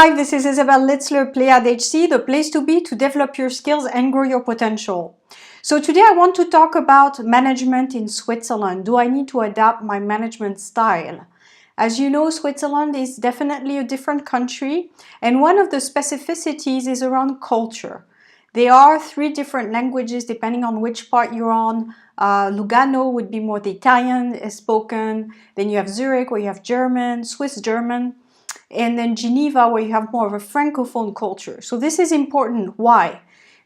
Hi, this is Isabel Litzler, Pleiad HC, the place to be to develop your skills and grow your potential. So today I want to talk about management in Switzerland. Do I need to adapt my management style? As you know, Switzerland is definitely a different country, and one of the specificities is around culture. There are 3 different languages depending on which part you're on. Lugano would be more the Italian spoken, then you have Zurich where you have German, Swiss German, and then Geneva where you have more of a francophone culture. So this is important. Why?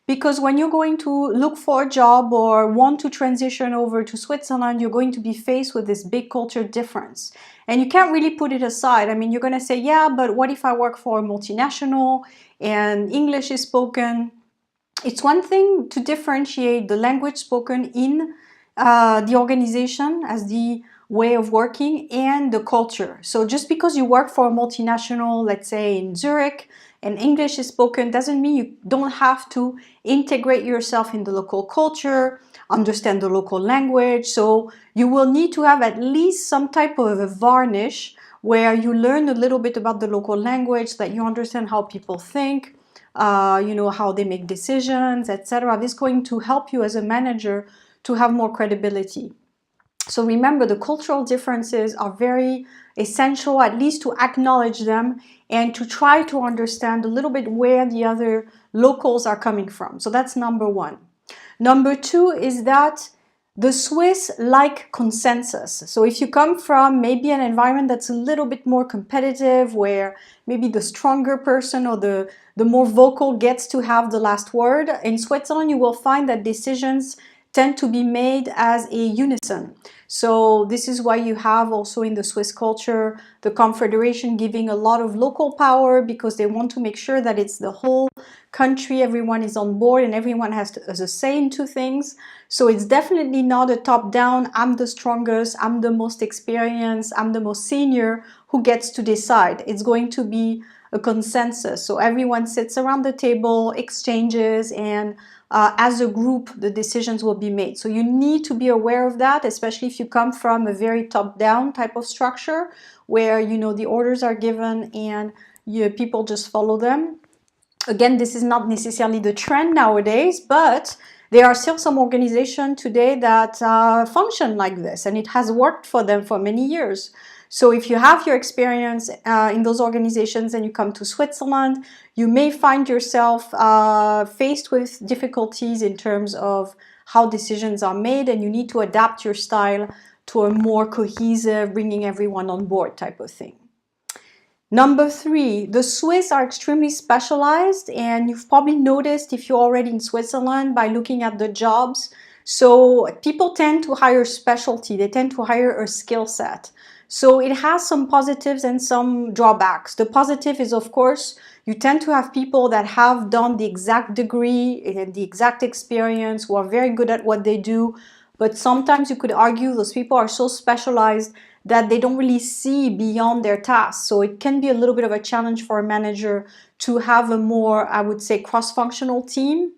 Because when you're going to look for a job or want to transition over to Switzerland, you're going to be faced with this big culture difference. And you can't really put it aside. I mean, you're going to say, yeah, but what if I work for a multinational and English is spoken? It's one thing to differentiate the language spoken in the organization as the way of working and the culture. So just because you work for a multinational, let's say in Zurich, and English is spoken doesn't mean you don't have to integrate yourself in the local culture, understand the local language. So you will need to have at least some type of a varnish where you learn a little bit about the local language, that you understand how people think, how they make decisions, etc. This is going to help you as a manager to have more credibility. So remember, the cultural differences are very essential, at least to acknowledge them and to try to understand a little bit where the other locals are coming from. So that's number 1. Number 2 is that the Swiss like consensus. So if you come from maybe an environment that's a little bit more competitive, where maybe the stronger person or the more vocal gets to have the last word, in Switzerland you will find that decisions tend to be made as a unison. So this is why you have also in the Swiss culture the Confederation giving a lot of local power, because they want to make sure that it's the whole country, everyone is on board and everyone has a say into things. So it's definitely not a top-down, I'm the strongest, I'm the most experienced, I'm the most senior who gets to decide. It's going to be a consensus. So everyone sits around the table, exchanges, and as a group, the decisions will be made. So you need to be aware of that, especially if you come from a very top-down type of structure where, the orders are given and people just follow them. Again, this is not necessarily the trend nowadays, but there are still some organizations today that function like this, and it has worked for them for many years. So if you have your experience in those organizations and you come to Switzerland, you may find yourself faced with difficulties in terms of how decisions are made, and you need to adapt your style to a more cohesive, bringing everyone on board type of thing. Number 3, the Swiss are extremely specialized, and you've probably noticed if you're already in Switzerland by looking at the jobs. So people tend to hire specialty, they tend to hire a skill set. So it has some positives and some drawbacks. The positive is, of course, you tend to have people that have done the exact degree and the exact experience, who are very good at what they do. But sometimes you could argue those people are so specialized that they don't really see beyond their tasks. So it can be a little bit of a challenge for a manager to have a more, I would say, cross-functional team.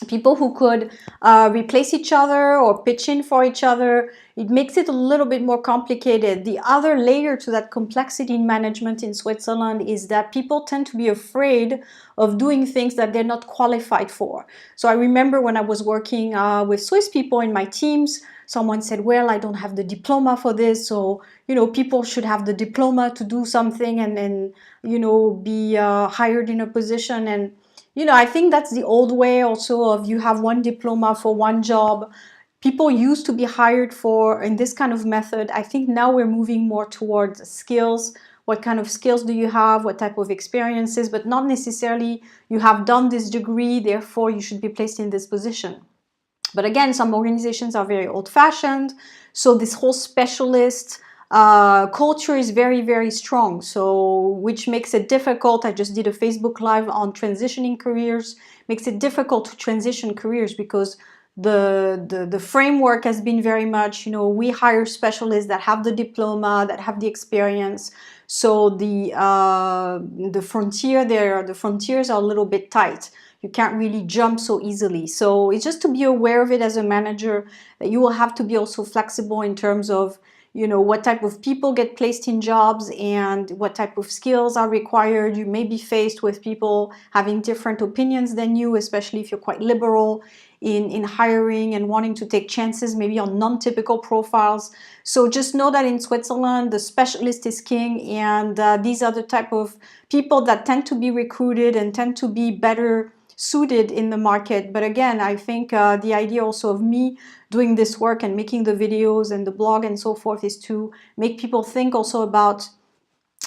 People who could replace each other or pitch in for each other. It makes it a little bit more complicated. The other layer to that complexity in management in Switzerland is that people tend to be afraid of doing things that they're not qualified for. So I remember when I was working with Swiss people in my teams, someone said, well, I don't have the diploma for this, so people should have the diploma to do something and then be hired in a position. And I think that's the old way also of you have one diploma for one job. People used to be hired for in this kind of method. I think now we're moving more towards skills. What kind of skills do you have? What type of experiences? But not necessarily you have done this degree, therefore you should be placed in this position. But again, some organizations are very old-fashioned. So this whole specialist culture is very, very strong, so which makes it difficult. I just did a Facebook Live on transitioning careers. Makes it difficult to transition careers because the framework has been very much, we hire specialists that have the diploma, that have the experience. So the frontiers are a little bit tight. You can't really jump so easily. So it's just to be aware of it as a manager, that you will have to be also flexible in terms of what type of people get placed in jobs and what type of skills are required. You may be faced with people having different opinions than you, especially if you're quite liberal in hiring and wanting to take chances maybe on non-typical profiles. So just know that in Switzerland, the specialist is king, and these are the type of people that tend to be recruited and tend to be better suited in the market. But again, I think the idea also of me doing this work and making the videos and the blog and so forth is to make people think also about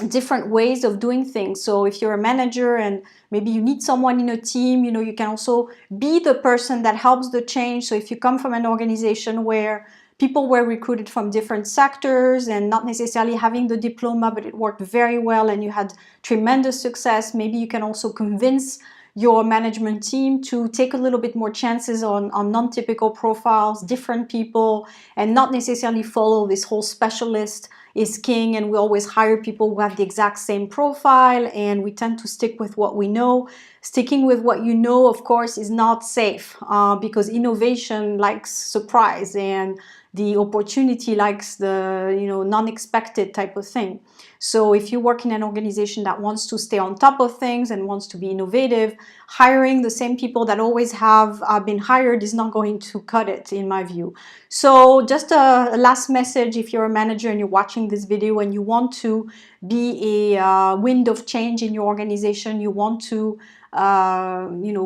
different ways of doing things. So if you're a manager and maybe you need someone in a team, you can also be the person that helps the change. So if you come from an organization where people were recruited from different sectors and not necessarily having the diploma, but it worked very well and you had tremendous success, maybe you can also convince your management team to take a little bit more chances on non-typical profiles, different people, and not necessarily follow this whole specialist is king and we always hire people who have the exact same profile, and we tend to stick with what we know. Sticking with what you know, of course, is not safe because innovation likes surprise and the opportunity likes the non-expected type of thing. So if you work in an organization that wants to stay on top of things and wants to be innovative, hiring the same people that always have been hired is not going to cut it, in my view. So just a last message: if you're a manager and you're watching this video and you want to be a wind of change in your organization, you want to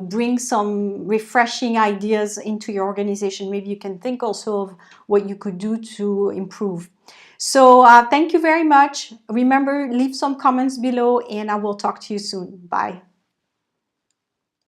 bring some refreshing ideas into your organization, maybe you can think also of what you could do to improve. So thank you very much. Remember, leave some comments below and I will talk to you soon. Bye.